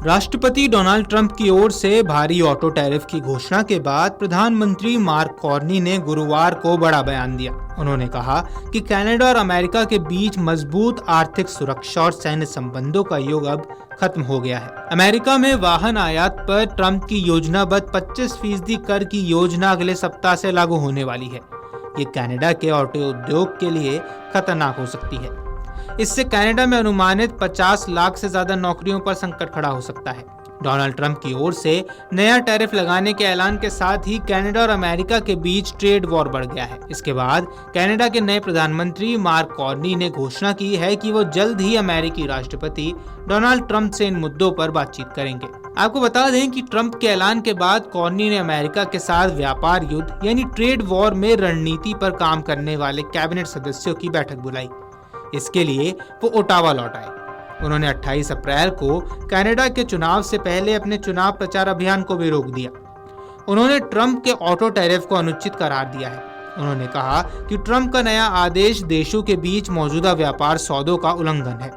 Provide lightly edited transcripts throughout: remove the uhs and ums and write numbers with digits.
राष्ट्रपति Donald Trump की ओर से भारी ऑटो टैरिफ की घोषणा के बाद प्रधानमंत्री मार्क कार्नी ने गुरुवार को बड़ा बयान दिया। उन्होंने कहा कि कनाडा और अमेरिका के बीच मजबूत आर्थिक सुरक्षा और सैन्य संबंधों का युग अब खत्म हो गया है। अमेरिका में वाहन आयात पर ट्रंप की योजनाबद्ध 25% कर की योजना अगले सप्ताह से लागू होने वाली है। ये कनाडा के ऑटो उद्योग के लिए खतरनाक हो सकती है। इससे कनाडा में अनुमानित 50 लाख से ज्यादा नौकरियों पर संकट खड़ा हो सकता है। डोनाल्ड ट्रंप की ओर से नया टैरिफ लगाने के ऐलान के साथ ही कनाडा और अमेरिका के बीच ट्रेड वॉर बढ़ गया है। इसके बाद कनाडा के नए प्रधानमंत्री मार्क कार्नी ने घोषणा की है कि वो जल्द ही अमेरिकी राष्ट्रपति डोनाल्ड ट्रंप से इन मुद्दों पर बातचीत करेंगे। आपको बता दें कि ट्रंप के ऐलान के बाद कार्नी ने अमेरिका के साथ व्यापार युद्ध यानी ट्रेड वॉर में रणनीति पर काम करने वाले कैबिनेट सदस्यों की बैठक बुलाई। इसके लिए वो ओटावा लौट आए। उन्होंने 28 अप्रैल को कनाडा के चुनाव से पहले अपने चुनाव प्रचार अभियान को भी रोक दिया। उन्होंने ट्रंप के ऑटो टैरिफ को अनुचित करार दिया है। उन्होंने कहा कि ट्रंप का नया आदेश देशों के बीच मौजूदा व्यापार सौदों का उल्लंघन है।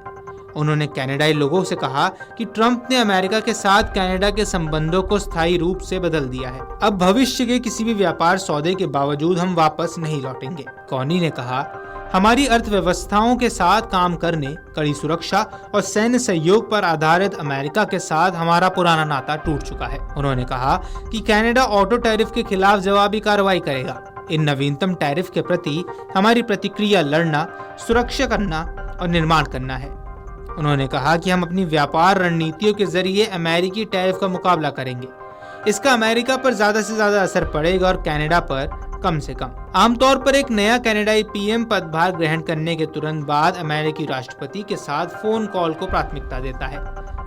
उन्होंने कनाडाई लोगों से कहा कि ट्रंप ने अमेरिका के साथ कनाडा के संबंधों को स्थायी रूप से बदल दिया है। अब भविष्य के किसी भी व्यापार सौदे के बावजूद हम वापस नहीं लौटेंगे। कार्नी ने कहा, हमारी अर्थव्यवस्थाओं के साथ काम करने, कड़ी सुरक्षा और सैन्य सहयोग पर आधारित अमेरिका के साथ हमारा पुराना नाता टूट चुका है। उन्होंने कहा कि कनाडा ऑटो टैरिफ के खिलाफ जवाबी कार्रवाई करेगा। इन नवीनतम टैरिफ के प्रति हमारी प्रतिक्रिया लड़ना, सुरक्षा करना और निर्माण करना है। उन्होंने कहा कि हम अपनी व्यापार रणनीतियों के जरिए अमेरिकी टैरिफ का मुकाबला करेंगे। इसका अमेरिका पर ज्यादा से ज्यादा असर पड़ेगा और कनाडा पर कम से कम। आमतौर पर एक नया कनाडाई पीएम पदभार ग्रहण करने के तुरंत बाद अमेरिकी राष्ट्रपति के साथ फोन कॉल को प्राथमिकता देता है,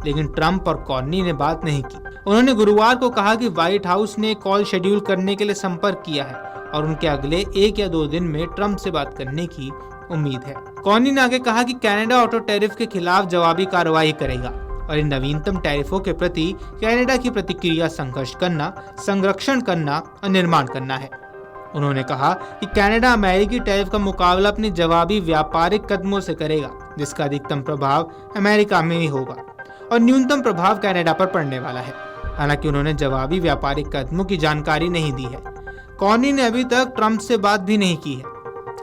लेकिन ट्रंप और कार्नी ने बात नहीं की। उन्होंने गुरुवार को कहा कि व्हाइट हाउस ने कॉल शेड्यूल करने के लिए संपर्क किया है और उनके अगले 1 या 2 दिन में ट्रंप से बात करने की उम्मीद है। कार्नी ने आगे कहा कि कनाडा ऑटो टैरिफ के खिलाफ जवाबी कार्रवाई करेगा और इन नवीनतम टैरिफों के प्रति कनाडा की प्रतिक्रिया संघर्ष करना, संरक्षण करना और निर्माण करना है। उन्होंने कहा कि कनाडा अमेरिकी टैरिफ का मुकाबला अपने जवाबी व्यापारिक कदमों से करेगा, जिसका अधिकतम प्रभाव अमेरिका में ही होगा और न्यूनतम प्रभाव कनाडा पर पड़ने वाला है। हालांकि उन्होंने जवाबी व्यापारिक कदमों की जानकारी नहीं दी है। कार्नी ने अभी तक ट्रंप से बात भी नहीं की है।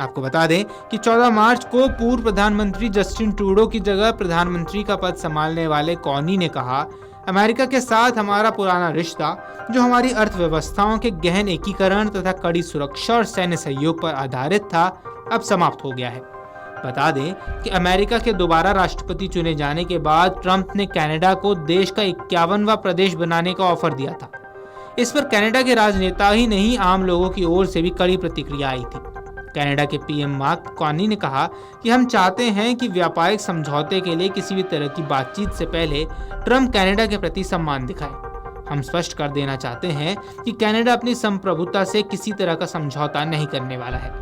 आपको बता दें कि 14 मार्च को पूर्व प्रधानमंत्री जस्टिन ट्रूडो की जगह प्रधानमंत्री का पद संभालने वाले कार्नी ने कहा, अमेरिका के साथ हमारा पुराना रिश्ता, जो हमारी अर्थव्यवस्थाओं के गहन एकीकरण तथा कड़ी सुरक्षा और सैन्य सहयोग पर आधारित था, अब समाप्त हो गया है। बता दें कि अमेरिका के दोबारा राष्ट्रपति चुने जाने के बाद ट्रंप ने कनाडा को देश का 51वां प्रदेश बनाने का ऑफर दिया था। इस पर कनाडा के राजनेता ही नहीं, आम लोगों की ओर से भी कड़ी प्रतिक्रिया आई थी। कनाडा के पीएम मार्क कार्नी ने कहा कि हम चाहते हैं कि व्यापारिक समझौते के लिए किसी भी तरह की बातचीत से पहले ट्रंप कनाडा के प्रति सम्मान दिखाए। हम स्पष्ट कर देना चाहते हैं कि कनाडा अपनी संप्रभुता से किसी तरह का समझौता नहीं करने वाला है।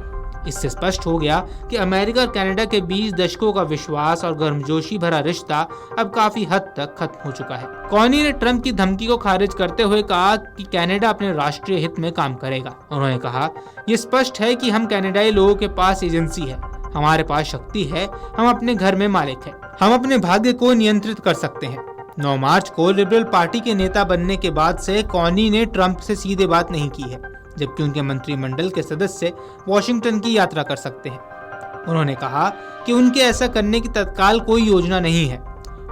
इससे स्पष्ट हो गया कि अमेरिका और कनाडा के बीच दशकों का विश्वास और गर्मजोशी भरा रिश्ता अब काफी हद तक खत्म हो चुका है। कार्नी ने ट्रंप की धमकी को खारिज करते हुए कहा कि कनाडा अपने राष्ट्रीय हित में काम करेगा। उन्होंने कहा, ये स्पष्ट है कि हम कनाडाई लोगों के पास एजेंसी है, हमारे पास शक्ति है, हम अपने घर में मालिक हैं, हम अपने भाग्य को नियंत्रित कर सकते हैं। 9 मार्च को लिबरल पार्टी के नेता बनने के बाद से कार्नी ने ट्रंप से सीधे बात नहीं की है, जबकि उनके मंत्रिमंडल के सदस्य वॉशिंगटन की यात्रा कर सकते हैं। उन्होंने कहा कि उनके ऐसा करने की तत्काल कोई योजना नहीं है।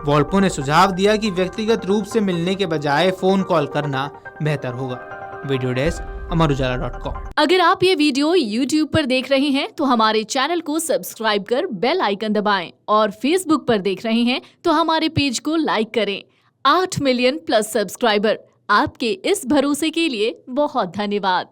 वॉल्पो ने सुझाव दिया कि व्यक्तिगत रूप से मिलने के बजाय फोन कॉल करना बेहतर होगा। वीडियो डेस्क अमरउजाला.com। अगर आप ये वीडियो YouTube पर देख रहे हैं तो हमारे चैनल को सब्सक्राइब कर बेल आइकन दबाएं और Facebook पर देख रहे हैं तो हमारे पेज को लाइक करें। 8 मिलियन प्लस सब्सक्राइबर, आपके इस भरोसे के लिए बहुत धन्यवाद।